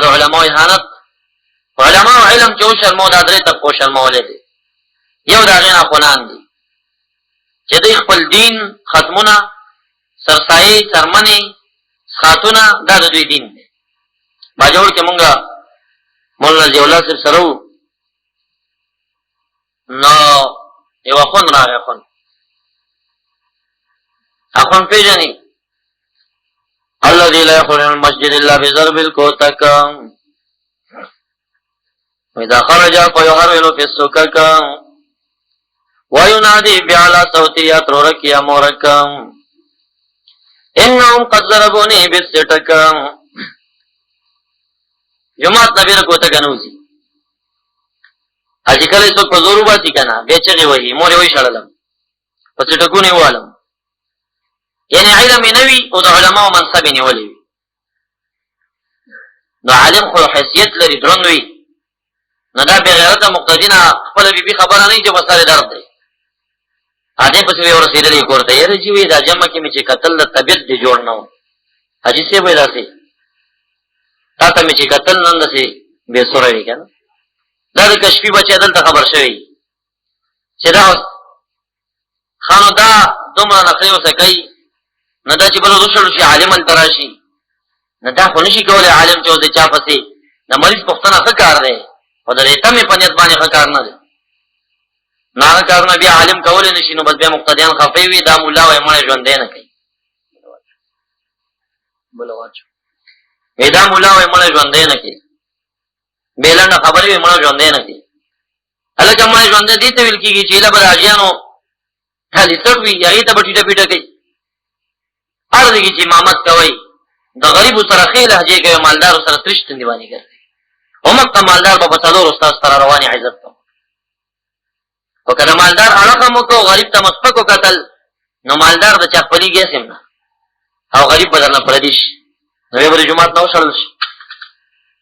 د علماء اهانت. علماء علم چې وشرمو دا درې طبقو شرمولی دی. یو د هغې نه خونان دي چې دوی خپل دین ختمونه، سرسایې، څرمنې، څښاکونه دا د دوی دین دی. باجوړ کې مونږ مولانا ضیاءالله صاحب سره وو، نو یو اخوند راغی. اخوند پیژني الذي لا يخرج من المسجد الا بضرب الكوتك واذا خرج فيهرول في السكك وينادي بأعلى صوته يطررك يا مورك انهم قد ضربوني بالسټک. جماعت نبی رکو ته کنوزی اجی کله څوک په زور وباسي کنه بیا چغې وهي مور یې وایي شړلم په سټکونه یې والم. یعنی علم یې نه وي او د علماو منصب یې نیولی وي. نو عالم خو حیثیت لري، دروند وي. نو دا بېغیرته مقتدي نه خپله بیبي خبره نه وي چې په سر یې درد دی، ادې پسې وی ورسېدلی کور ته. یاره چې وایي دا جمع کې مې چې کتل د طبیعت دې جوړ نه و. حاجي صاحب وایي داسې تا ته مې چې کتل نن داسې بې سوره وي که نه. دا د کشفي بچی دلته خبر شوی چې دا ښه نو دا دومره نقلې ورته کوي، نه دا چې بله وشړو شي عالم هلته راشي، نه دا خو نه شي کولی عالم چې اوس د چا پسې د مریض پوښتنه ښه کار دی، خو د دې تمې په نیت باندې ښه کار نه دی. نو هغه کارونه بیا عالم کولی نه شي، نو بس بیا مقتدیان خفه وي. دا ملا وایي مړی ژوندی نه کوي. بله واچو دا ملا وایي مړی ژوندی نه کوي، بې لنډه خبرې وي مړه ژوندی نه کوي. هلکه مړی ژوندی دې ته ویل کېږي چې ایله به د حاجیانو لیسټ وي، هغې ته به ټیټه پیټه کوي. هر ځای کې چې امامت کوئ د غریبو سره ښې لهجې کوي، مالدارو سره ترش تندیواني ګرځي. همدغه مالدار به په څلورو ستاسو سره روانې عزت کوم. خو که د مالدار اړخ هم وکړو، غریب ته مسپک وکتل، نو مالدار د چا خپلېږي هسې هم نه، او غریب به درنه پردي شي، نو بیا به د جومات نه وشړل شي.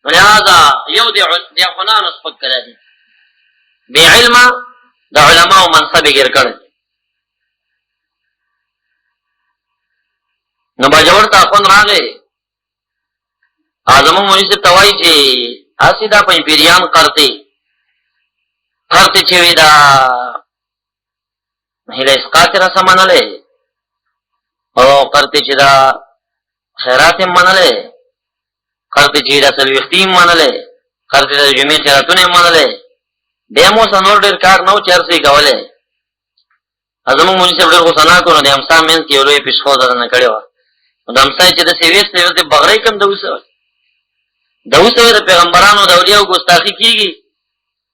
لہذا یو دی خونانو سپک کړی دی، بې علمه د علماو منصب یې ګیر کړی. نو باجوړ ته اخوند راغی، زمونږ مولوي صاحب ته وایي چې هسې دا پنجپیریان قرطې چې وي دا هیله اسقاط یې راسه منلی، او قرطې چې دا خیرات یې منلی، قرطې چې دا څلوېښتي یې منلی، قرطې د جمعې خیراتونه یې منلی. بیا هم اوس نور ډېر کار نه و چې هر څه یې کولی. زمونږ مولوي صاحب ډېر غوسه ناک و، نو د امسا منځ کې یو لویه پیشخو دننه کړې وه. نو د امسا یې چې داسې ویستی ورته بغرۍ کم د وسوی د وسوی د پیغمبرانو د اولیاو ګستاخي کېږي،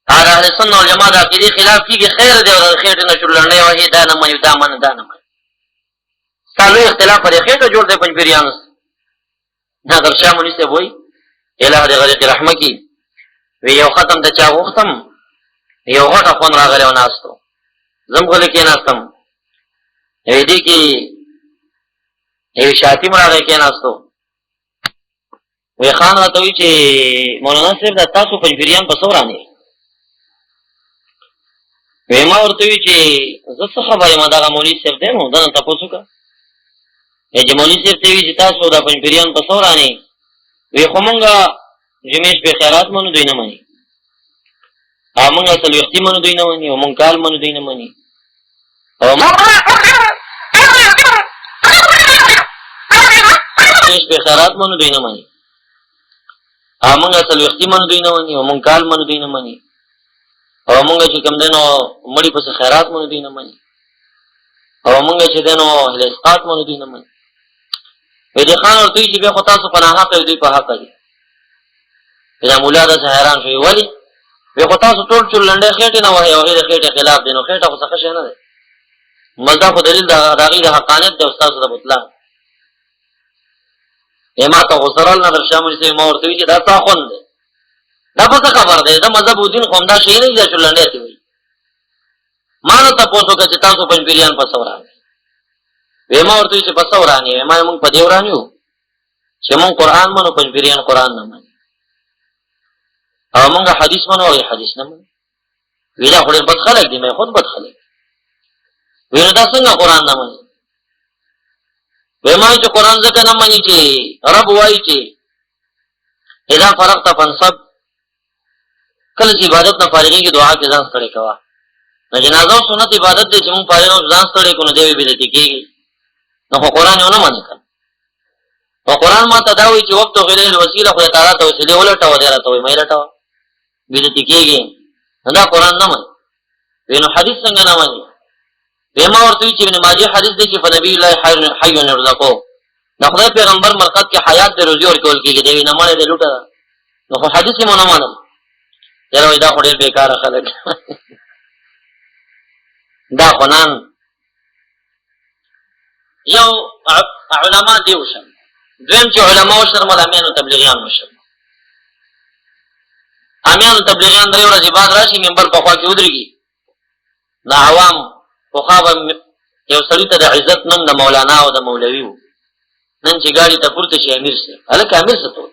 د اهل سنت والجماعت د عقیدې خلاف کېږي، خیر دی او د خېټې نه چورلنډۍ وهي دا نه مني دا منه دا نه مني. ستا لوی اختلاف په دې خېټه جوړ دی پنجپیریانو سره. نادر شاه مولوي صاحب وایي الهه دې غریق رحمه کړي، وی یو ختم د چا غوښتم، یو غټ اخوند راغلی و ناستو، زه هم غلی کېناستم، وی دې کې یو شاتیم راغی کېناستو، وی خان راته وایي چې مولانا صاحب دا تاسو پنجپیریان په څه ورانې؟ وی ما ورته وایي چې زه څه خبر یم، دغه مولوي صاحب دی نو ده نه تپوس وکړه. چې مولوي صاحب ته وایي چې تاسو دا پنجپیریان په څه ورانې؟ وی خو مونږه جمعې شپې خیرات منو دوی نه مني، او مونږه څلوېښتي منو دوی نه مني، او مونږ کال منو دوی نه مني، او شپې خیرات منو دوی نه مني، او مونږه څلوېښتي منو دوی نه مني، او مونږ کال منو دوی نه مني، او مونږ چې کوم دی نو مړي پسې خیرات منو دوی نه مني، او مونږ چې دی نو هیله اسقاط منو دوی نه مني. وی دې خان ورته وایي چې بیا خو تاسو په ناحقه دوی په حقه دي. دا مولا داسې حیران شو، ولې؟ وی خو تاسو ټول چورلنډۍ خېټې نه وهئ او هغې د خېټې خلاف دی، نو خېټه خو څه ښه شی نه دی، مزدا خو دلیل د هغې د حقانیت دی او ستاسو د بطلان. ما ته غوسه راغله، نادر شاه مولوي صاحب ما ورته وایي چې دا څه اخوند دی، دا په څه خبر دی، د مذهب و دین خو همدا شی نه دي، دا چورلنډۍ ته وایي. ما نه تپوس وکړه چې تاسو پنجپیریان په څه ورانئ؟ وی ما ورته وایي چې په څه ورانې؟ وی ما مونږ په دې وران یو چې مونږ قرآن منو، پنجپیریان قرآن نه مني، او مونږ حدیث منو، هغوی حدیث نه مني. وی دا خو ډېر بد خلک دي، مې خود بد خلک. وی نو دا څنګه قرآن نه مني؟ وی ما چې قرآن ځکه نه مني چې رب وایي چې اذا فرغت فانصب، کله چې عبادت نه فارغېږي دعا کې ځان ستړی کوه. نو جنازه او سنت عبادت دی چې مونږ فارغ او ځان ستړی کړو نو دی بدعتي کېږي. نو خو قرآن یې ونه منې کړه. او قرآن ما ته دا وایي چې وقت غیر الوسیله خدای تعالی ته وسیلې ولټوه، دی راته وایي مه یې لټوه، بدعتي کېږي. نو دا قرآن نه مني. وی نو حدیث څنګه نه مني؟ وی ما ورته وایي چې ابن ماجه حدیث دی چې فنبي الله حی یرزقو، د خدای پیغمبر مرقد کې حیات د روزي ورکول کېږي. دی نه منې دی لوټه. نو خو حدیث یې مو نه منم. یاره وایي دا خو ډېر بېکاره خلک دا خو نن یو علما دی وشم، دویم چې علما وشرمل امیانو تبلیغیان وشرمل. امیانو تبلیغیان 3 ورځې بعد راشي منبر په خوا کې ودرېږي، د عوام پخوا به یو سړي ته د عزت نوم د مولانا او د مولوي و، نن چې ګاډي ته پورته شي امیر صاحب، هلکه امیر څه ته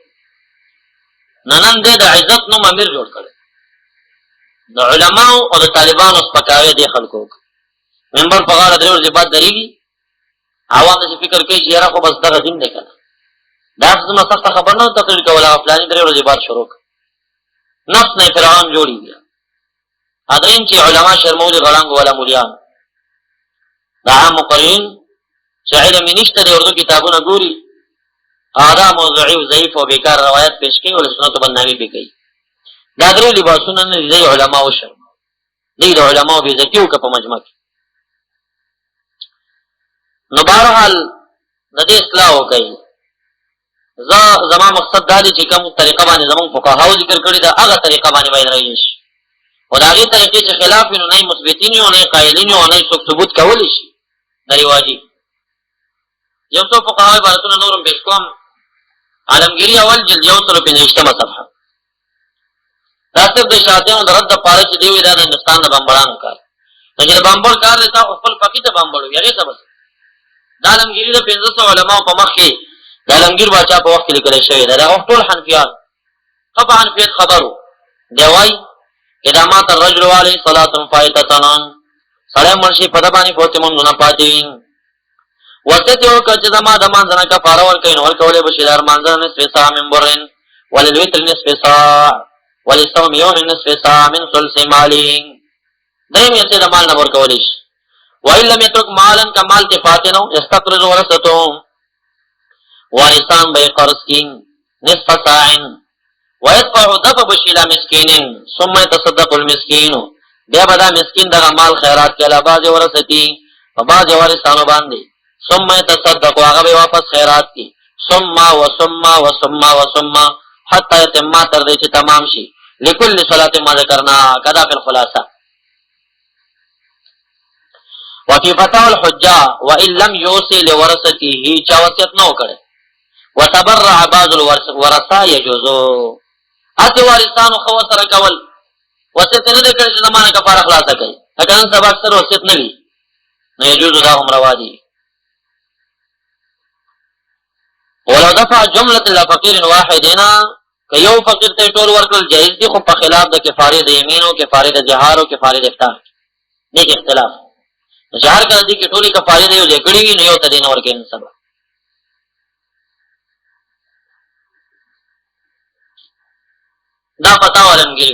نو نن دی د عزت نوم امیر جوړ کړی. د علماو او د طالبانو سپکاوی دی خلکو وکړ. منبر په غاړه 3 ورځې بعد درېږي، عوام داسې فکر کوي چې یاره خو بس دغه دین دی که نه. دا زما سخته خبر نه تقریر کوله، فلاني 3 ورځې بعد شروع کړه. نفس نه فرعون جوړېږي. درېیم چې علما شرمولي غړانګو والا مولیان، د عام مقررین چې علم یې نشته د اردو کتابونه ګوري، دا موضوعي او ضعیف او بیکار روایت پیش کوي او د سنتو بدنامي پې کوي. دا 3 لباسونه نه دي، دی علما وشرم، دی د علماو بېعزتي وکړه په مجمع کې. نو بهرحال د دې اصلاح وکړئ. زما مقصد دا دی چې کوم طریقه باندې زمونږ فقهاو ذکر کړي ده هغه طریقه باندې باید رایج شي، او د هغې طریقې چې خلاف وي نو نه یې مثبتین وي او نه یې قایلین وي او نه یې څوک ثبوت کولی شي د رواجي. یو څو فقهاو عبارتونه نور هم پیش کوم. عالمګیري اول جلد 155 صفحه. دا صرف د شاطیانو د رد دپاره چې دی وایي دا د هندوستان د بمبړانو کار. نو چې د بمبړ کار دی تا خو خپل فقي ته بمبړوي، هغې ته بس دا عالمګیري د 500 علماو په مخ کې د عالمګیر باچا په وخت کې لیکلی شوی دی. دا ټول حنفیان ښه په حنفیت خبرو دی. وایي اذا مات الرجل علیه صلاة فائتة، سړی مړ شي په ده باندې فوتې مونځونه پاتې وي. وصیت یې وکړه چې زما د مانځه نه کفاره ورکوي، نو ورکولی به شي د هر مانځه نصف ساع من برن، وللوتر نصف ساع، ولصوم یوم نصف ساع من ثلث مالی. درېیم حصې د مال نه ورکولی شي. وإن لم يترك مالا که مال کې پاتې نو یستقرض ورثته، وارثان به یې قرض کړي نصف ساع، ويدفع دفع بشي الى مسكين ثم يتصدق المسكين، بیا به دا مسکین دغه مال خیرات کې علا بعضې ورثتي په بعضې وارثانو باندې، ثم يتصدق هغه به واپس خیرات کړي، ثم وثم حتی یتم تر دې چې تمام شي. لكل صلاة ما ذکرنا کدا فی الخلاصه. وفي فتاوى الحجه وان لم يوصي لورثته، چا وصیت نه وکړي، وتبرع بعض الورثه يجوزو، اته وارثانو خو سره کول وصیت نه کړي چې زمانه کفاره خلاصه کوي، اګه نن سبا اکثر وصیت نه وي نو يجوز دا هم روا دي. ولو دفع جمله الفقير واحدين، که یو فقیر ته ټول ورکړل جایز دي، خو په خلاف د کفاره د یمین او کفاره د جهار او کفاره د افطار نیک اختلاف. جهار کړه دي کې ټولي کفاره دی یو ځکړي وي نو یو ته دین ورکې نه سبا. دا پتا ولنګي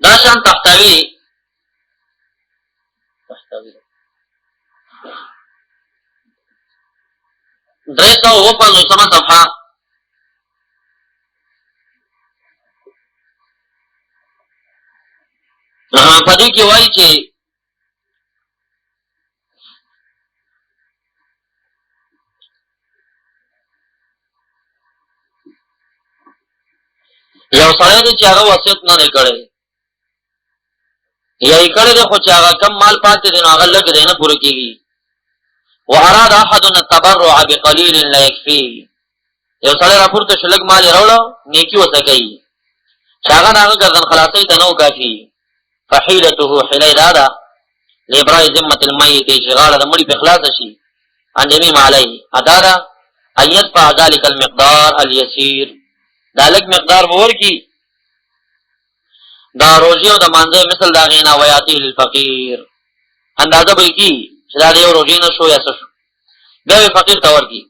دا شان تحتوی درېسو وپنځوسمه صفحه. په دې کې وایي چې یو سړی دی چې هغه وصیت نه دی کړی، یا یې کړی دی خو چې هغه کم مال پاتې دی نو هغه لږ دی نه پوره کېږي. واراد احدنا التبرع بقلیل لا یکفي، یو سړی راپورته شو لږ مال یې راوړه نیکي ورته کوي چې هغه د هغه ګردن خلاصۍ ته نه و کافي. فحیلته حیله دا ده لابراء ذمة المیت چې غاړه د مړي پې خلاصه شي عن جميع ما علیه، ادا ده ان یدفع ذلک المقدار الیسیر، دا لږ مقدار به ورکړي دا روژې او د مانځه مثل د هغې نه، ویاتي للفقیر اندازه به یې کړي چې دا د یو روژې نه شو یا څه شو، بیا به فقیر ته ورکړي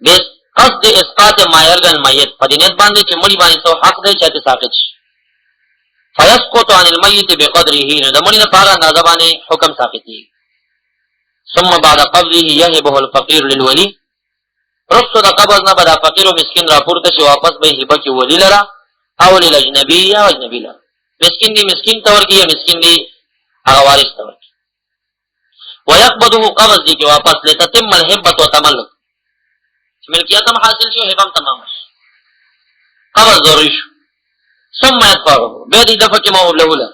بس قصد اسقاط ما يرغى الميت فدينيت باندې چې مړي باندې سو حق دی چې ساقط شي فيسقط عن الميت بقدره نو د مړي لپاره اندازه باندې حکم ساقطي ثم بعد قبضه يهبه الفقير للولي رسو د قبض نه بعد فقير او مسكين راپورته شي واپس به هبه کې ولي لرا او للاجنبي یا اجنبي لرا مسكين دي مسكين تور کې یا مسكين دي هغه وارث تور کې ويقبضه قبض دي کې واپس لتتم الهبه وتملك ملکیت هم حاصل شي هبه هم تمام شي قبض ضروري شو ثم يدفعه به دې دفع کې ما وبلوله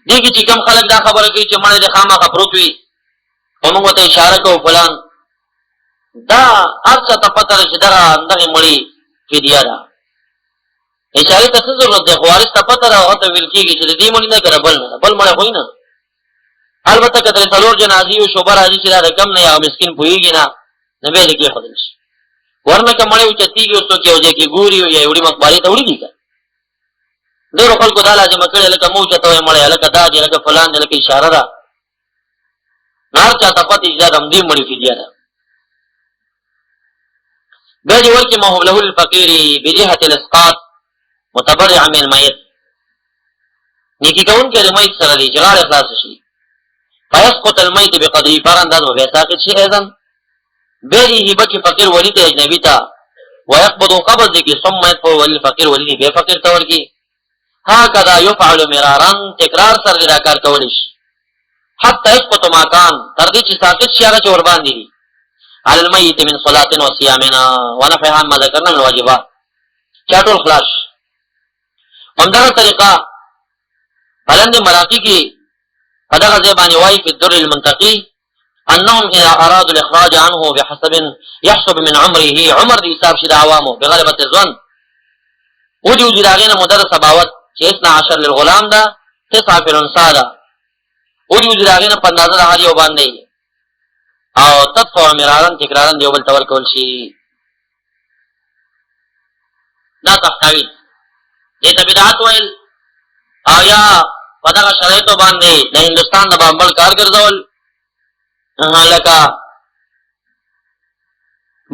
دیږي چې کوم خلک دا خبره کوي چې مړ د خامخا پروت وي او موږ ته اشاره کوو فلان دا هرڅه ته پته ده چې دغه اندغې مړي فدیه ده اشارې ته څه ضرورت دی خو وارث ته پته ده هغه ته ویل کېږي چې د دې مړي نه که بل نه بل مړی خو نه البته که ترې څلور جنازې او شوبه راځي چې دا د کم نه یا مسکین پوهېږي نه نو بیا یې کېښودل شي ورنه که مړی اوچتېږي او څوک یو ځای کې ګوري یا یوړي مقبرې ته وړي دي که ډېرو خلکو دا لازمه کړې لکه مو اوچته وی مړی لکه دا دی لکه فلان دی لکه اشاره ده نو هر چا ته پته چې دا د همدې مړي فدیه ده بیا دې ورکړي موهوب له الفقیر بجهة الاسقاط متبرعا من الميت نیکي کوونکی د میت سره دی چې غاړې خلاصه شي فيسقط الميت بقدره فرانداز و بیا ساقط شي ايضا بیا دې هبه کې فقیر ولي ته اجنبي ته ويقبض قبض دې کې ثم يدفع ولي الفقیر ولي بیا فقیر ته ورکړي هكذا يفعل مرارا تکرار سره دا کار کولی شي حتى يسقط ما كان تر دې چې ساقط شي هغه چې ور باندې دي على الميت من صلاة وصيامنا ونفعها ما ذكرنا من الواجبات چا ټول خلاص همدغه طریقه بلند مراقي کې هذا زبان واي في الدر المنتقي انهم اذا ارادوا الاخراج عنه بحسب يحسب من عمره عمر دي حساب شد عوامه بغلبة الظن ودي وجد اغينا مدرس باوت 12 للغلام ده 9 في الانصار ده ودي وجد اغينا پندازه هاري او باندې او تدفع مرارا تکرارا دیو بل تور کول شي دا تحتوی دې ته بدعت ویل او یا پدغه شرایطو باندې د هندستان د بامبل کار ګرځول لکه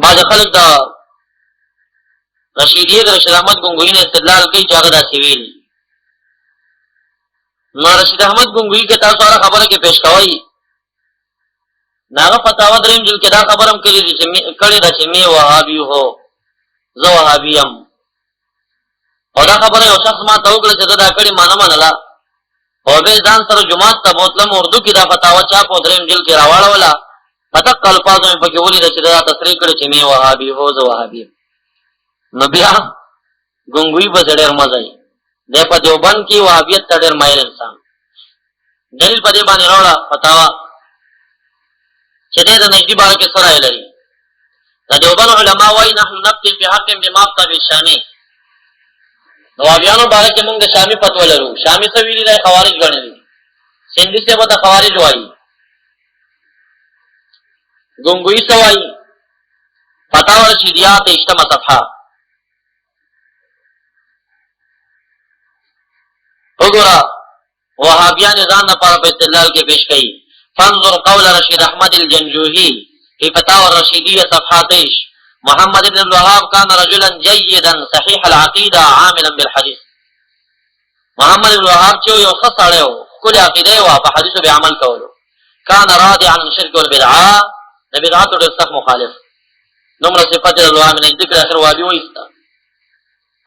بعض خلک د رشیدیه د رشید احمد ګنگوی نه استدلال کوي چې هغه داسې ویل نو رشید احمد ګنگوی کې تاسو هغه خبره کې پیش کوي ناغه فتاوا دریم جل کې دا خبرم کړی دا چې می وهابي هو زه وهابي ام او دا خبره یو شخص ما ته وکړه چې دا کړي معنا منله او به ځان سره جمعات ته بوتلم اردو کې دا فتاوا چا په دریم جل کې راوړوله فتق الفاظ مې پکې ولید چې دا تصریح کړی چې می وهابي هو زه وهابي نو بیا ګنگوی په ډېر مزه یې د په دیوبند کې وهابیت ته ډېر مایل انسان دلیل په دې باندې راوړه فتاوا چې دې د نجدي باره کې سره لري د دیوبند علما وايي نحن نفتي في حق بما افتى بالشامي نو وهابیانو باره کې موږ د شامي فتوا لرو شامي څه ویلي دی خوارج ګڼلي سندي څه به د خوارج وایي ګنگوی څه وایي فتاوا رشیدیات 18 صفحه وګوره وهابیان ځان لپاره په استدلال کې پیش کړي فانظر قول رشید احمد الجنجوهي في فتاوى الرشيدية صفحات محمد بن الوهاب كان رجلا جيدا صحيح العقيدة عاملا بالحديث محمد بن الوهاب چې یو ښه سړی و ښکلې عقیده وه په حدیثو به عمل کولو كان راضعا عن الشرك والبدعة د بدعاتو ډېر سخت مخالف دومره صفت الوهاب من الذکر اخر وهابي وایسته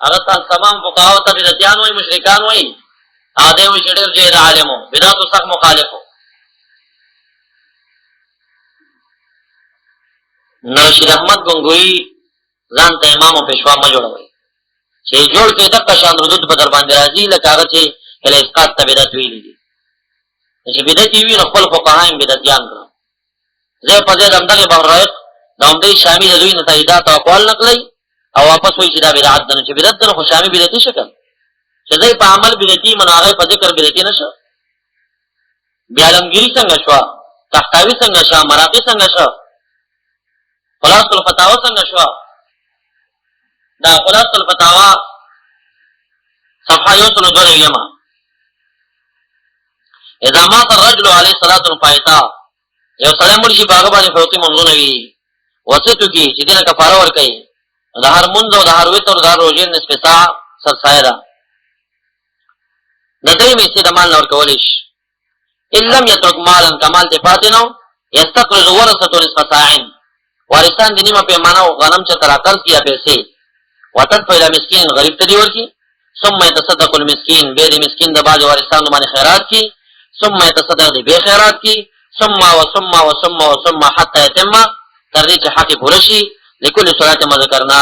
هغه تمام فقهاو ته بدعتیان وایي مشرکان وایي هغه دی وایي چې ډېر جید عالم و بدعاتو سخت مخالف و رشید احمد ګنگوی ځان ته امام او پېشوا ما جوړوي چې جوړ کې دغه شان ردود په در باندې راځي لکه هغه چې کله اسقاط ته بدعت ویلي دي چې بدعت وی نو خپل فقهایم بدعتیان کړه زه په دې دمدغه بهرایت د همدې شامي د دوی نه تاییدات او اقوال نقلي او واپس وایي چې دا بدعت ده چې بدعت ده خو شامي بدعتي شکل چې زه په عمل بدعتي مناغه په ذکر بدعتي نشه بیا علمگیری څنګه شو تحتاوی څنګه شو مراقي څنګه شو خلاصة الفتاوى څنګه شو دا خلاصة الفتاوى صفحه 102 اذا مات الرجل عليه صلاه فائتا یو سلام مرشي باغ باندې فوتي منځونه وي وسطو کې چې دینه کفاره ورکړي د هر منځ او د هر وتر د هر روزې نصف ساعه سرسایه ده د درې میسې د مال نه ورکولی شي ان لم یترک مالا کمال دې پاتې نو یستقرض ورثة نصف ساعین وارثان د نیمه پیمانه او غنم چې تر اقل کیا پیسې وتدفع الى مسکین غریب ته دی ورکی ثم يتصدق المسكين به د مسکین د باج وارثانو باندې خیرات کی ثم يتصدق به خیرات کی ثم حتى يتم تر دې چې حق پوره شي لكل صلاه ما ذکرنا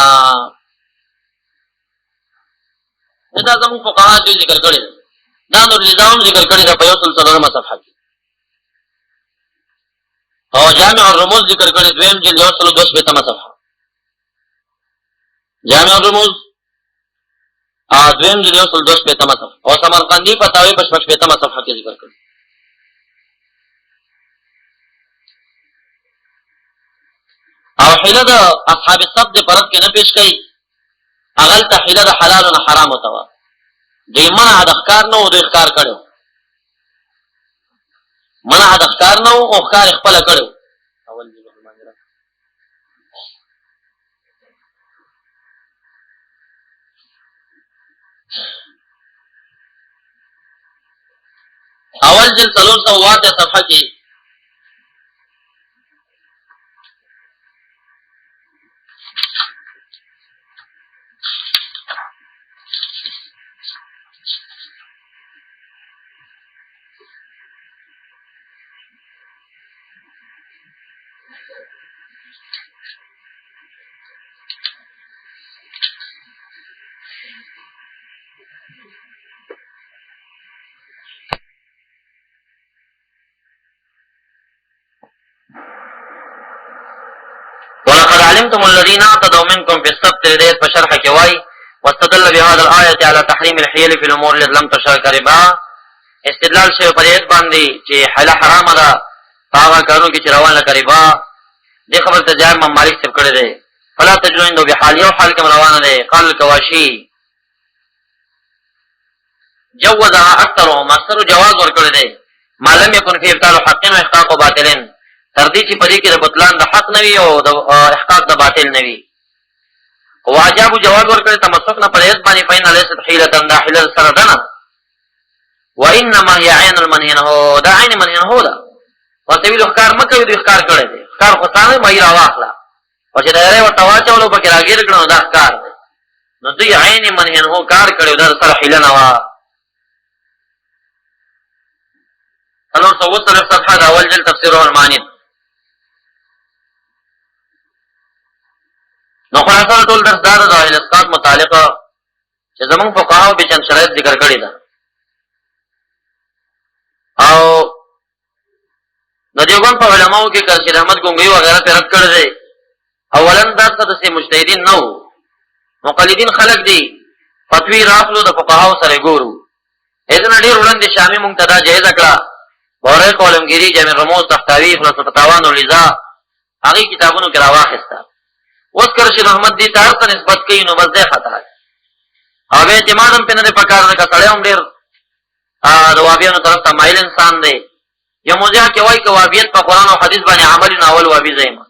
دا زموږ فقها دې ذکر کړی دا نور نظام ذکر کړی دا په یو سل څلورمه صفحه کې او جامع الرموز ذکر کړی دویم جلد یو سل دوه شپېتمه صفحه جامع الرموز دویم جلد یو سل دوه شپېتمه صفحه او سمرقندي فتاوی په شپږ شپېتمه صفحه کې ذکر کړی او حیله د اصحاب السبت د پرد کې نه پیش کړي اغل ته حیله د حلال او حرام وته دوی منع د ښکار نه او دوی ښکار کړو منع د ښکار نه او ښکار خپل کړو اول جلد 308 صفحه کې ولقد علمتم الذين اعتدوا منكم في السبت لديت فشرح كواي واستدل بهذا الآية على تحريم الحيل في الأمور التي لم تشرك ربا استدلال شوی پر ایت باندې چې حل حرام ده هغه کارونه کې چې روان نه ربا دې خبر ته ځای امام مالک څخه کړی دی فلا تجوین به حال یو حال کې روانه ده قال الكواشي جوزها اكثر ماستر جواز ورکړی دی معلوم يكن في ابطال حق و احقاق باطل تر دې چې پدې کې د بطلان د حق نوي او د احقاق د باطل نوي واجب جواز ورکړي تمسک نه پرهیز باندې فین ليست حيله داخله سردنا وانما هي عين المنهن هو دا عين منهن هو دا ورته ویل ښکار مکه وی ښکار کړی دی ښکار خو ثانه مې را واخلا او چې دا ورته واچولو پکې راګیر کړو دا ښکار دی نو دوی عین منهن هو کار کړو دا سره حيله نه وا انور صوت طرف صفحه دا اول جلد تفسير المعاني نو خلاصه ټول درس دا د الاسقاط متعلقه چې زمونږ فقهاو به چند شرایط ذکر کړی دا او د دیوبند په علماو کې کله چې احمد ګونګي وغیرہ په رد کړی دی اولا دا څه مجتهدین نو مقلدین خلق دي فتوی راخلو د فقهاو سره ګورو اذن ډیر وړاندې شامي منتدا جهیز کړه بوره کولمګری جامع رموز تحتوی فلسفه تاوان ولذا هغه کتابونو کې راواخسته اوس کرشي رحمت دي تار ته نسبت کوي نو بس ده خطا او به اعتمادم په نه پکار نه کړه هم ډیر د وابیانو طرف ته مایل انسان دی یو موضوع کې وایي چې وابیت په قران او حديث باندې عمل نه اول وابي زېما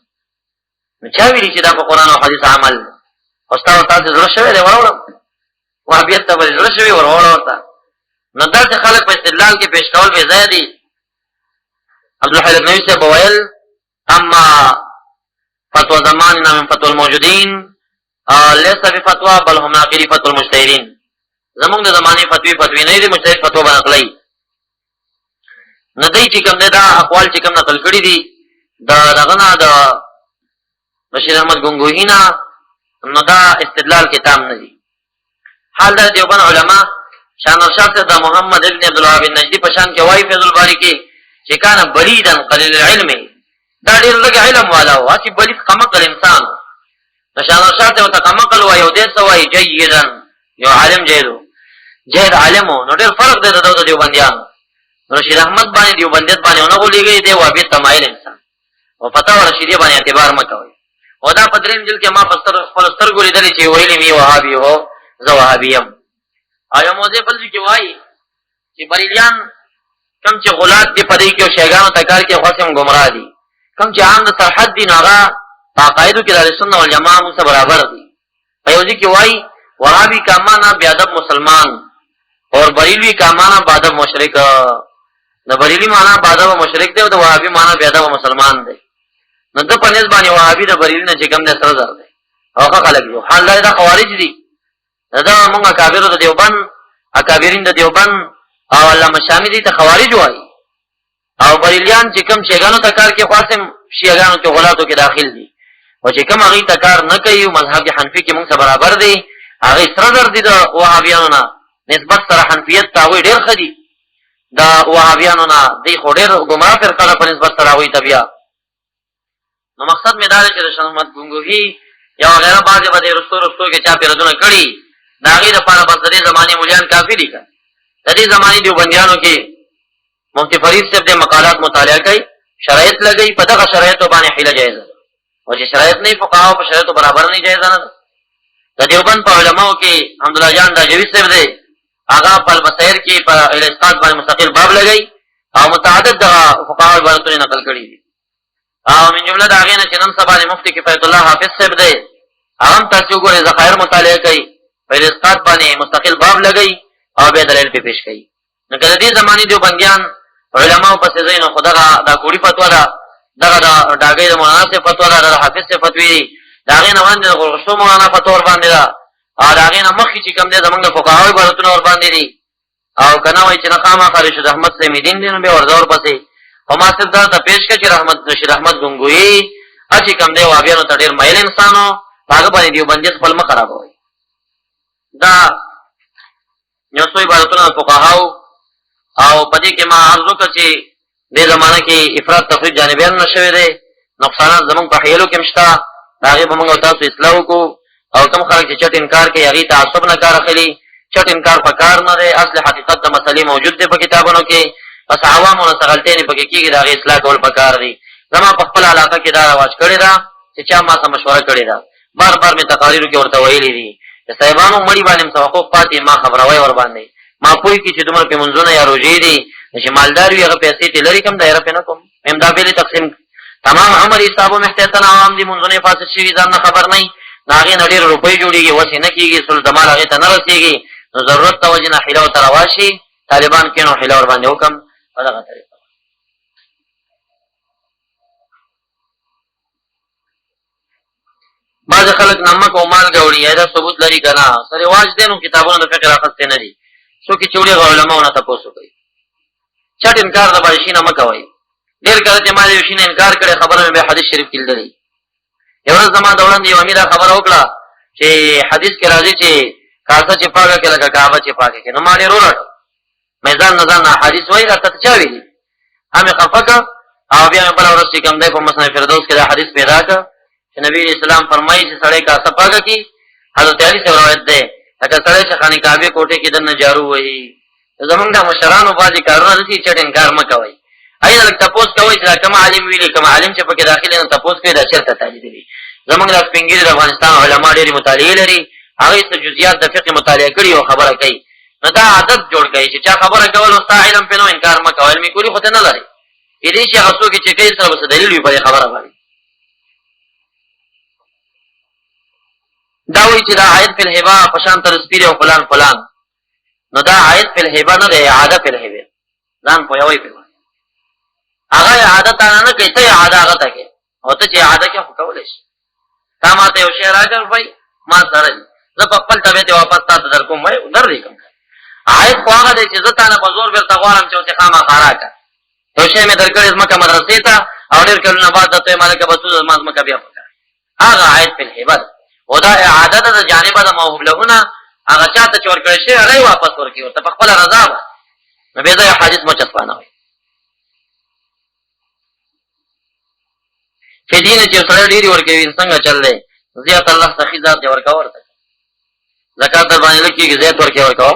نو چا ویلي چې دا په قران او حديث عمل او تاسو زړه شوی دی وروړم وابیت ته زړه شوی وروړم نو دا چې خلک په استدلال کې پیش کول به زیادي عبد الحلیم نووي سے بویل اما فتوى زماننا من فتوى الموجودين ليس بفتوى بل هم ناقلي فتوى المجتهدين زمونږ د زمانه فتوی نه دي مجتهد فتوا بنقلای نه دی چې کوم دا اقوال چې کوم نقل کړی دي دا دغه نه د بشیر احمد ګونګوهینا نو دا استدلال کتاب نه دي حال د دیوبند علما شان ارشاد د محمد ابن عبد الوهاب النجدي په شان کې وایي فیض الباری کې چې کان بلیدن قلیل العلم دا ډیر لږ علم والا و چې بلید کمقل انسان نشان ارشاد ته کمقل و یو دې سوای جیدا یو عالم جهد عالمو نو ډیر فرق دی د دیوبندیان رشید احمد باندې دیوبندیت باندې نه غولېږي دی وابي تمایل انسان او فتاوا رشیدیه باندې اعتبار مکوئ او دا پدریم جل کې ما خپل سترګو لیدلې چې ویلې می وهابي هو زه وهابیم آیا موزه بل کې وایي چې بریلیان کم چې غلات دی پدې کې او شیګانو تکار کې خاصم گمراه دي کم چې عام د سرحد دي ناغه عقایدو کې د اهل سنت والجماعت سره برابر دي. په یو ځای کې وایي وهابي کا معنی بیادب مسلمان اور بریلوی کا معنی بادب مشرک. د بریلی معنی بادب مشرک دی او د وهابي معنی بیادب مسلمان دی. نو د په نسبت باندې وهابي د بریلی نه چې کوم د سره زر دی او ښه خلک دي. حال دا خوارج دي. دا موږ اکابر د دیوبند اکابرین د دیوبند او علامه شامی دي ته خوارج وایي. او بریلیان چې کوم شیګانو ته کار کې خاصم شیګانو ته غلاتو کې داخل دي او چې کوم هغه ته کار نه کوي او مذهب حنفي کې موږ سره برابر دي هغه سره در دي د وهابیانو نه نسبت سره حنفیت ته وي ډېر خدي دا وهابیانو نه دی خو ډېر ګمراه فرقه په نسبت سره وي طبيعه. نو مقصد مې دا دی چې شاه محمد ګنگوهي یا غیره بعضې به د رستو کې چا پیردونه کړي د هغې دپاره بس د دې زمانې مولیان کافي دي که د دې زمانې دیوبندیانو کې مفتي فرید صاحب د مقالات مطالعه کوي شرایط لګوي په دغه شرایطو باندې حیله جایزه ده او چې شرایط نه وي فقهاو په شرایطو برابر نه جایزه نه ده. د دیوبند په علماو کې حمدالله جان راجوي صاحب دی هغه په البصیر کې په الاسقاط باندې مستقل باب لګوي او متعدد دغه فقهاو عبارتونه نقل کړي دي. او من جمله د هغې نه چې نن سبا د مفتي کفایت الله حافظ صاحب دی هغه هم تاسې وګورئ ذخایر مطالعه کوي په الاسقاط باندې مستقل باب لګوي او بیا دلیل پې پیش کوي. نو که د دې زمانې دیوبندیان علماو پسې ځئ نو خو دغه دا کوړي فتوا ده دغه د ډاګۍ د مولانا صاحب فتوا ده د حافظ صاحب فتوې دي د هغې نه وړاندې د غورغشتو مولانا فتوا ورباندې ده او د هغې نه مخکې چې کوم دی زمونږ د فقهاو عبارتونه ورباندې دي. او که نه وایي چې نه خامخا رشید احمد سیمدین دی نو بیا ورځه ورپسې خو ما صرف دا ته پېښ کړه چې رشید احمد ګنګوهي چې کوم دی وهابیانو ته ډېر مایل انسان و په هغه باندې دیوبندیت خپل مه خرابوئ. دا یو څو عبارتونه د فقهاو او په دې کې ما عرض وکړه چې دې زمانه کې افراط تفریط جانبیان نه شوی دی نقصانات زمونږ په حیلو کې هم شته د هغې به موږ او تاسو اصلاح وکړو. او کوم خلک چې چټ انکار کوي هغې تعصب نه کار اخلي چټ انکار په کار نه دی اصل حقیقت د مسلې موجود دی په کتابونو کې بس عوامو نه څه غلطۍ پکې کېږي د هغې اصلاح کول په کار دی. زما په خپله علاقه کې دا رواج کړې ده چې چا ما ته مشوره کړې ده بار بار مې تقاریرو کې ورته ویلي دي چې صاحبانو مړي باندې م توقف پاتې ما خبروئ ورباندې ما پوه کړي چې دومره پې منځونه یا روژې دي چې مالدار وي هغه پیسې ترې لرې کړم دایره پې نه کوم یم دا بېلې تقسیم تمام عمر حساب و محتیطن عوام دي منځونه یې فاسد شوي ځان نه خبر نه د هغې نه ډېرې روپۍ جوړېږي وس یې نه کېږي سلطمال هغې ته نه رسېږي نو ضرورت د وجې نه حیله ورته روا شي طالبان کښېنو حیله ورباندې وکړم په دغه طریقه. بعضې خلک نمک او مالګه وړي یا دا ثبوت لري که نه څه رواج دی نو کتابونه د فقه راخیستې نه دي څوک چې وړي هغه علماو نه تپوس وکړئ. چټ انکار د باید شي نه مه کوئ. ډېر کله چې ما د یو شي نه انکار کړی خبره مې بیا حدیث شریف کې لیدلې. یو ورځ زما د وړاندې یو امیر خبره وکړه چې حدیث کې راځي چې کاسه چې پاکه کړي لکه کعبه چې پاکه کړي نو ما ډېر ورټ مې ځان نه ځان حدیث وایي راته ته چا ویلي همې خفه کړه او بیا مې بله ورځ چې کوم دی په مسند فردوس کې دا حدیث پیدا کړه چې نبي اسلام فرمایي چې سړی کاسه پاکه کړي حضرت علي صاحب روایت دی لکه سړی چې خانې کعبې کوټې کې دننه جارو وهي. زمونږ د مشرانو بعضې کارونه داسې چټ انکار مه کوئ. هغې لږ تپوس کوئ چې دا کوم عالم ویلي کوم عالم چې پکې داخل نه تپوس کوي دا چېرته تالیدلي. زمونږ دا سپین ږیري د افغانستان علما ډېرې مطالعې لري هغې څه جزیات د فقې مطالعه کړي او خبره کوي نو دا عادت جوړ کوي چې چا خبره کول نو ستا علم پې نو انکار مه کوه علمي کولي خو ته نه لرې کېدای شي هغه څوک چې کوي سره به څه دلیل وي په دې خبره باندې. دا وایي چې دا عاید فی الهبه په شان تر سپیرې او فلان فلان نو دا عاید فی الهبه نه دی اعاده فی الهبه ځان پوهوئ پې هغه اعاده تانه نه کوي ته یې اعاده هغه ته کوې او ته چې اعاده کوې خو کولی شي تا ما ته یو شی راکړ بھائی ما سره دي زه په خپل طبیعت یې واپس تا ته در کوم وایي در دې کوم عاید خو هغه دی چې زه تا نه په زور بېرته غواړم چې اوسې خامخا راکړه یو شی مې در کړې ځمکه مدرسې ته او ډېر کلونه بعد درته وایم هلکه بس زما ځمکه بیا پکار هغه عاید فی الهبه ده او دا اعاده ده د جانبه د موهوب له نه هغه چا ته چې ورکړی شوی هغه یې واپس ورکړي ورته په خپله رضا به نو بې ځایه حدیث مه چسپانه وایي. فدیې نه چې یو سړی ډېرې ورکوي څنګه چل دی زیات الله سخي ذات دې ورکوه ورته زکات در باندې لږ کېږي زیات ورکوې ورکوه.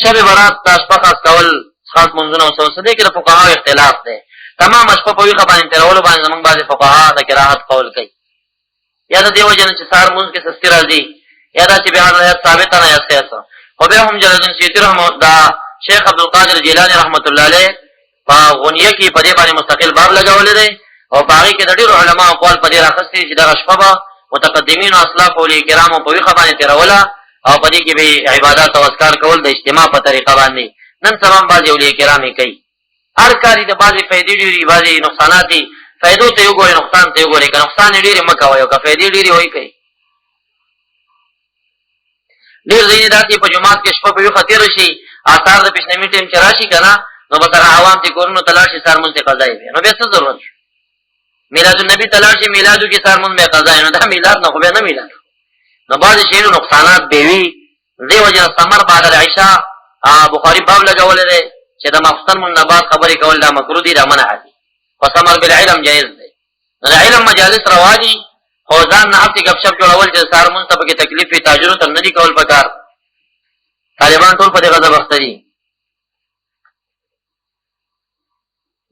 شب برات ته شپه خاص کول خاص منځونه او څه دې کې د فقهاو اختلاف دی. تمام شپه په ویښه باندې تېرولو باندې زمونږ بعضې فقها د کراهت قول کوي یا د دې وجې نه چې سهار مونځ کې سستي راځي یا دا چې بهر نه ثابته نه یسته خو بیا هم جلالدین سیوطي دا شیخ عبدالقادر جیلاني رحمت الله علیه په غنیه کې په دې باندې مستقل باب لګولې دی او په هغې کې د ډېرو علماو قول په دې راخستې چې دغه شپه به متقدمینو اسلاف اولیاء کرامو په ویښه باندې تېروله او په دې کې به عبادات او اذکار کول د اجتماع په طریقه باندې. نن سبا هم بعضې اولیاء کرام یې کوي. هر کار د بعضې فایدې ډېرې بعضې نقصانات دي. فایدو ته یې وګورئ، نقصان ته یې وګورئ. که نقصان یې ډېرې مه کوئ او که فایدې ډېرې وایي کوئ. ډېر ځینې داسې په جومات کې شپه په ویښه تېره شي، اثار د پیشنمي ټایم چې را شي که نه، نو به سره عوام ته کورونو ته لاړ شي، سهار مونځ ته قضا یې وي. نو بیا څه ضرورت شو؟ میلادالنبي ته لاړ شي، میلادو کې سهار مونځ بیا قضا یې. نو دا میلاد نه خو بیا نه میلاد. نو بعضې شیانو نقصانات به وي. دې وجې نه ثمر بعد العشاء بخاري باب لګولی دی چې د ماخوستن مونځ نه بعد خبرې کول دا مکروه دي، دا منع دي. خو ثمر بالعلم جایز دی. نو د علم مجالس روا دي، خو ځان نه هسې ګپ شپ جوړول چې سهار مونځ ته پکې تکلیف وي، تاجرو ته نه دي کول پکار. طالبان ټول په دې غضب اخته دي.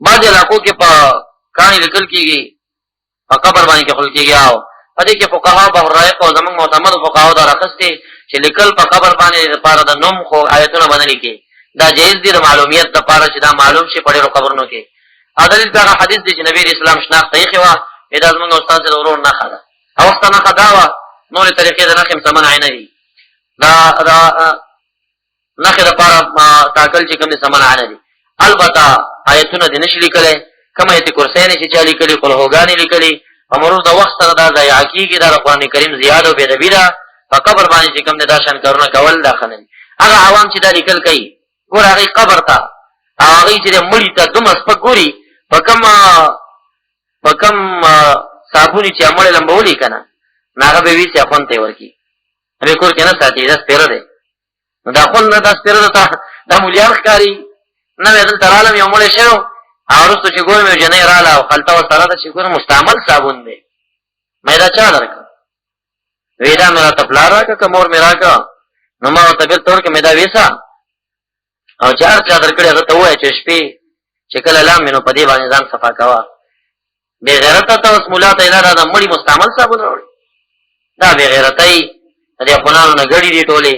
بعض علاقو کې په کاڼي لیکل کېږي، په قبر باندې کېښول کېږي، او په دې کې فقها بهرایق او زموږ معتمدو فقهاو دا راخستې چې لیکل په قبر باندې دپاره د نوم خو آیتونه به نه لیکي. دا جایز دي د معلومیت دپاره چې دا معلوم شي په ډېرو قبرونو کې. دلیل په هغه حدیث دی چې نبي اسلام شناخت ته ایښې وه، دا زموږ استاد د ورور نښه ده. هغه وخته نښه دا وه، نورې طریقې د نښې څه منع نه دي. دا نښې دپاره ټاکل چې کوم دي څه منع نه دي. البته آیتونه دې نشي لیکلی، کوم آیت کرسی نه چې چا لیکلي، قلهوګانې لیکلي، په مرور د وخت سره دا ضایع کېږي. دا د قرآن کریم زیاد او بېدبي ده. په قبر باندې چې کوم دی دا شان کارونه کول دا ښه نه دي. هغه عوام چې دا لیکل کوي، ګوره هغې قبر ته او هغې چې دی مړي ته دومره سپک ګوري، په کم صابونې چې مړی لمبولي که نه، نو هغه به وي چې خوند ته یې ورکړي. بې کور کې نه ساتي، دا سپېره دی. نو دا خوند نه، دا سپېره ده ته دا مولیان ښکاري. نوې دلته رالم یو مړی شوی او وروسته چې ګورم یو جنۍ راله او خلطه ورسره ده چې ګورم مستعمل صابون دی. ما دا چا درکړه؟ وی دا مې راته پلار راکړه که مور مې راکړه؟ نو ما ورته بېرته ورکړه، مې دا ویسه او چې هر چا درکړې هغه ته ووایه چې شپې چې کله لامې نو په دې باندې ځان صفا کوه. بې غیرته ته اوس ملا ته یې دا مړي مستعمل صابون راوړي. دا بې غیرتۍ د دې افغانانو نه ګډې دي ټولې،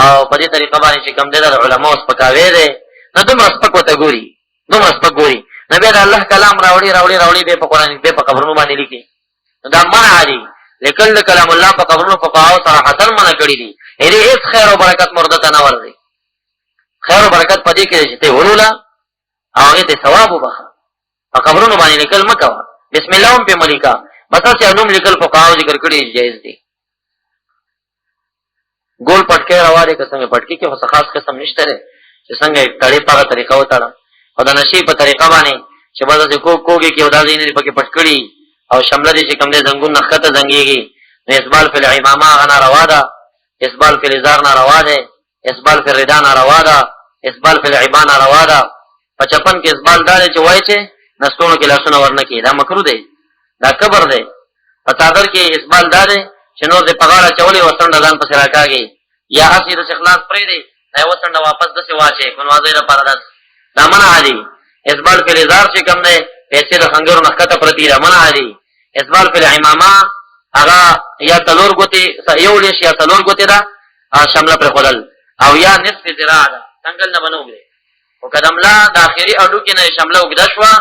او په دې طریقه باندې چې کوم دی دا د علماو سپکاوی دی. نو دومره سپک ورته ګوري، دومره سپک ګوري. نو بیا د الله کلام راوړي بیا په قرآن بیا په قبرونو باندې لیکي. نو دا منع دي. لیکل د کلام الله په قبرونو فقهاو صراحتا منع کړي دي. دې هېڅ خیر او برکت مرده ته نه ورځي. خیر او برکت په دې کې دی چې ته ولوله او هغې ته ثواب وبخه. په قبرونو باندې لیکل مه کوه، بسم الله هم پې مه لیکه. بس هسې نوم لیکل فقهاو ذکر کړي جایز دي. ګول پټکی روا دی که څنګه؟ پټکي کې خو څه خاص قسم نشته دی چې څنګه یې تړې په هغه طریقه وتړه، او د نشې په طریقه باندې چې بس هسې کوږې کې او دا ځایونه دې پکې پټ کړي او شمله دې چې کوم دی زنګون نه ښکته زنګېږي. نو اسبال فی العمامه هغه ناروا ده، اسبال فی الازار ناروا دی، اسبال فی الردا ناروا ده، اسبال فی العبا ناروا ده. په چپن کې اسبال دا دی چې وایي چې نستونو کې لاسونه ورنه کړي، دا مکروه دی، دا کبر دی. په څادر کې اسبال دا دی چې نور دې په غاړه اچولې او څنډه ځان پسې راکاږي، یا هسې داسې خلاص پرېږدې دا یوه څنډه واپس داسې واچوې کنوازۍ لپاره، دا منع دي. اسبال فی الازار چې کوم دی پیسې د خنګرو نه ښکته پرتې دا منع دي. اسبال فی العمامه هغه یا څلور ګوتې یو لیش یا څلور ګوتې ده شمله پرېښودل، او یا نصف ذراع ده، څنګل نه به نه اوږدې. خو که د ملا د آخري اډوکې نه شمله اوږده شوه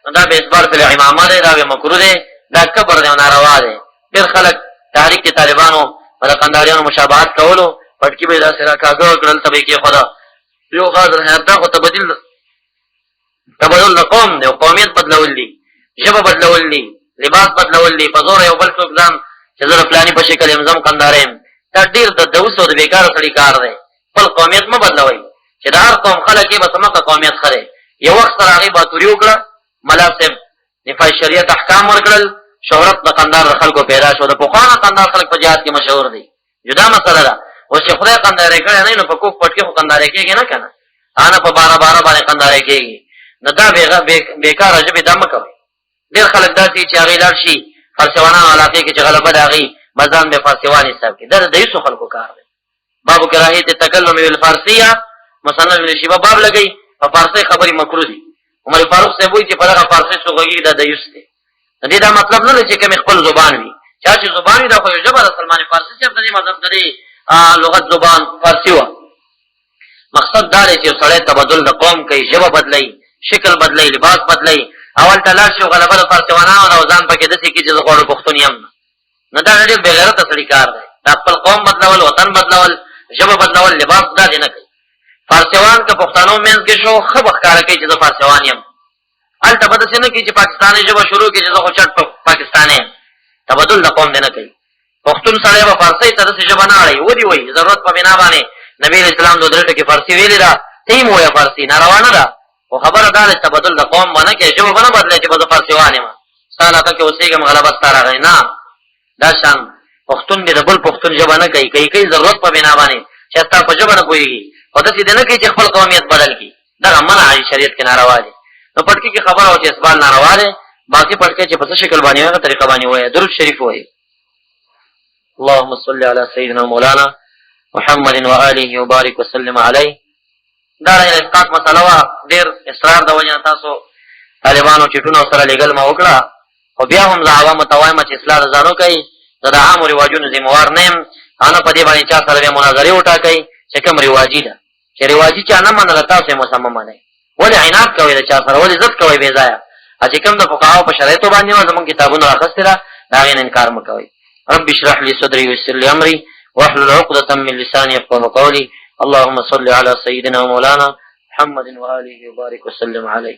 نو دا به اسبال فی العمامه دی، دا به مکروه دی، دا کبر دی او ناروا دی. ډېر خلک تحریک کې طالبانو په د قنداریانو مشابهت کولو، پټکي به یې داسې راکاږه کړل، ته به یې کېښوده. یو خاص حیات دا خو تبدل د قوم دی، قومیت بدلول دي، ژبه بدلول دي، لباس بدلول دي، په زور یو بل څوک ځان چې زه د فلاني په شکل یم، زه هم قنداره یم. دا ډېر د اوس او د بېکاره سړي کار دی. خپل قومیت مه بدلوئ چې د هر قوم خلک یې بس مکه قومیت ښه دی. یو وخت سره هغې باتوري وکړه، ملا صاحب نفاظ شریعت احکام ورکړل، شهرت د قندار د خلکو پیدا شو. د پخوا نه قندار خلک په جهاد کې مشهور دی، جدا مسله ده. اوس چې خدای قنداری کړی نه وي نو په کوک پټکي خو قنداری کېږي نه که نه، نه په باره باندې قنداری کېږي. نو دا بېکاره ژبې دا مه کوئ. ډېر خلک داسې چې هغې لاړ شي فارسیوانانو علاقې کې چې غلبه د هغې مزان بیا فارسیوان حساب کړي، دا د دعیسو خلکو کار دی. بابو کراهیت تکلم بالفارسیه مصنف ابن شیبه باب لګوي، په فارسي خبرې مکروه دي. عمر فاروق صاحب وایي چې په دغه فارسي څوک غږېږي دا دعیس دی. د دې دا مطلب نه دی چې کومې خپل زبان وي، چا چې زبان وي دا خو یو ژبه د سلمان فارسي صاحب د دې مذهب د دې لغت زبان فارسي وه. مقصد دا دی چې سړی تبدل د قوم کوي، ژبه بدلوي، شکل بدلی، لباس بدلی. اول ته لاړ شي غلبه د پارسیوانانو ده او ځان پکې داسې کړي چې زه غوړ پښتون یم. نو دا ډېر بېغیرته سړي کار دی. دا خپل قوم بدلول، وطن بدلول، ژبه بدلول، لباس دا دې نه کوي. فارسیوان که پښتنو منځ کې شو ښه به ښکاره کوي چې زه فارسیوان یم. هلته به داسې نه کوي چې پاکستاني ژبه شروع کړي چې زه خو چټ پاکستانی یم. تبدل د قوم دې نه کوي. پښتون سړی به فارسۍ ته داسې ژبه نه اړوي. ودې وایي ضرورت په بنا باندې نبي علیه السلام دو درې ټکي فارسي ویلې ده، ته یې م ووایه فارسي، ناروا نه ده. خو خبره دا ده چې تبدل د قوم به نه کوې، ژبه به نه بدلوې چې به زه فارسیوان یم، ستا علاقه کې اوسېږم، غلبه ستا راغی. نه، دا شان پښتون دې د بل پښتون ژبه نه کوي. کوي ضرورت په بنا باندې چې ستا په ژبه نه پوهېږي، خو داسې دې نه کوي چې خپل قومیت بدل کړي. دغه منع دی شریعت کې ناروا دی. نو پټکي کې خبره وه چې اسبال ناروا دی، باقي پټکی چې په څه شکل باندې وایي هغه طریقه باندې وایي. درود شریف وایي. اللهم صل على سيدنا مولانا محمد وآله وبارك وسلم عليه. دا د اسقاط مسله وه، ډېر اصرار د وجې نه تاسو طالبانو چټونه ورسره لېږل ما وکړه، خو بیا هم زه عوامو ته وایم چې اصلاح د ځان وکړئ. زه د عامو رواجونو ذمهوار نه یم، او نه په دې باندې چا سره بیا مناظرې وټاکئ چې کوم رواجي ده. چې رواجي چا نه منله تاسو یې مصمم منئ. ولې عناد کوئ د چا سره؟ ولې ضد کوئ بې ځایه؟ چې کوم د فقهاو په شرایطو باندې وه زمونږ کتابونه راخیستې ده، د هغې نه انکار مه کوئ. رب اشرح لي صدري ويسر لي امري واحلل عقدة من لساني يفقهوا قولي. اللهم صل على سيدنا ومولانا محمد وآله وبارك وسلم عليه.